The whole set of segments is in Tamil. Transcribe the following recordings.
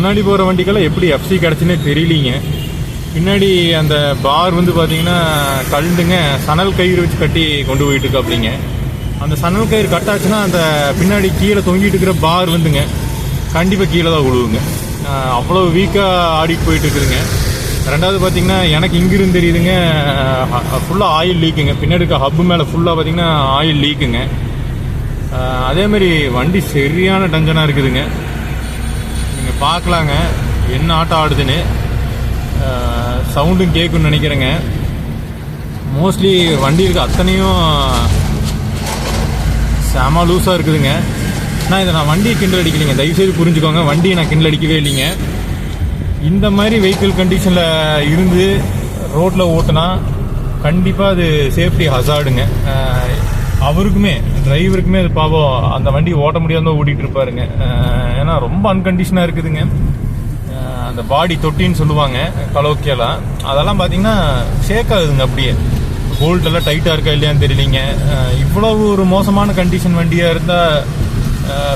முன்னாடி போகிற வண்டிக்கெல்லாம் எப்படி எஃப்சி கிடச்சுன்னே தெரியலீங்க. பின்னாடி அந்த பார் வந்து பார்த்தீங்கன்னா கழுண்டுங்க சணல் கயிறு வச்சு கட்டி கொண்டு போயிட்டு இருக்கு. அப்படிங்க அந்த சணல் கயிறு கட்டாச்சுன்னா அந்த பின்னாடி கீழே தொங்கிட்டு இருக்கிற பார் வந்துங்க கண்டிப்பாக கீழே தான் விழுவுங்க. அவ்வளோ வீக்காக ஆடிட்டு போயிட்டு இருக்குதுங்க. ரெண்டாவது பார்த்தீங்கன்னா எனக்கு இங்கிருந்து தெரியுதுங்க ஃபுல்லாக ஆயில் லீக்குங்க. பின்னாடி இருக்க ஹப்பு மேலே ஃபுல்லாக பார்த்தீங்கன்னா ஆயில் லீக்குங்க. அதேமாரி வண்டி சரியான டென்ஷனாக இருக்குதுங்க. நீங்கள் பார்க்கலாங்க என்ன ஆட்டம் ஆடுதுன்னு. சவுண்டும் கேட்குன்னு நினைக்கிறேங்க. மோஸ்ட்லி வண்டி இருக்க அத்தனையும் செம லூஸாக இருக்குதுங்க. நான் வண்டியை கிண்டல் அடிக்கலைங்க, தயவுசெய்து புரிஞ்சுக்கோங்க. வண்டியை நான் கிண்டல் அடிக்கவே இல்லைங்க. இந்த மாதிரி வெஹிக்கிள் கண்டிஷனில் இருந்து ரோட்டில் ஓட்டினா கண்டிப்பாக அது சேஃப்டி ஹசார்டுங்க. அவருக்குமே டிரைவருக்குமே அது பாவம், அந்த வண்டி ஓட்ட முடியாத ஓட்டிகிட்டு இருப்பாருங்க. ஏன்னா ரொம்ப அன்கண்டிஷனாக இருக்குதுங்க. அந்த பாடி தொட்டின்னு சொல்லுவாங்க கலோக்கியெல்லாம், அதெல்லாம் பார்த்தீங்கன்னா ஷேக் ஆகுதுங்க. அப்படியே போல்ட் எல்லாம் டைட்டாக இருக்கா இல்லையான்னு தெரியலிங்க. இவ்வளவு ஒரு மோசமான கண்டிஷன் வண்டியாக இருந்தால்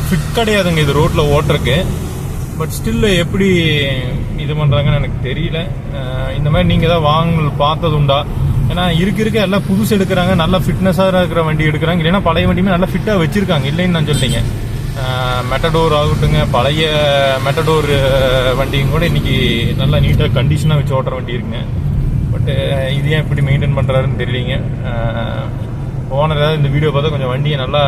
ஃபிட் கிடையாதுங்க இது ரோட்டில் ஓட்டுறக்கு. பட் ஸ்டில் எப்படி இது பண்ணுறாங்கன்னு எனக்கு தெரியல. இந்த மாதிரி நீங்கள் தான் பார்த்தது உண்டா? ஏன்னா இருக்க எல்லாம் புதுசு எடுக்கிறாங்க, நல்லா ஃபிட்னஸாக இருக்கிற வண்டி எடுக்கிறாங்க. இல்லைன்னா பழைய வண்டியுமே நல்லா ஃபிட்டாக வச்சுருக்காங்க, இல்லைன்னு நான் சொல்லிங்க. மெட்டடோர் ஆகட்டுங்க, பழைய மெட்டடோர் வண்டியும் கூட இன்னைக்கு நல்லா நீட்டாக கண்டிஷனாக வச்சு ஓட்டுற வண்டி இருக்குங்க. பட்டு இது ஏன் இப்படி மெயின்டைன் பண்ணுறாருன்னு தெரியலிங்க. ஓனர் ஏதாவது இந்த வீடியோ பார்த்தா கொஞ்சம் வண்டியை நல்லா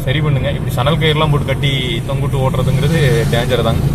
சரி பண்ணுங்க. இப்படி சணல் கயிறுலாம் போட்டு கட்டி தொங்கிட்டு ஓட்டுறதுங்கிறது டேஞ்சர் தாங்க.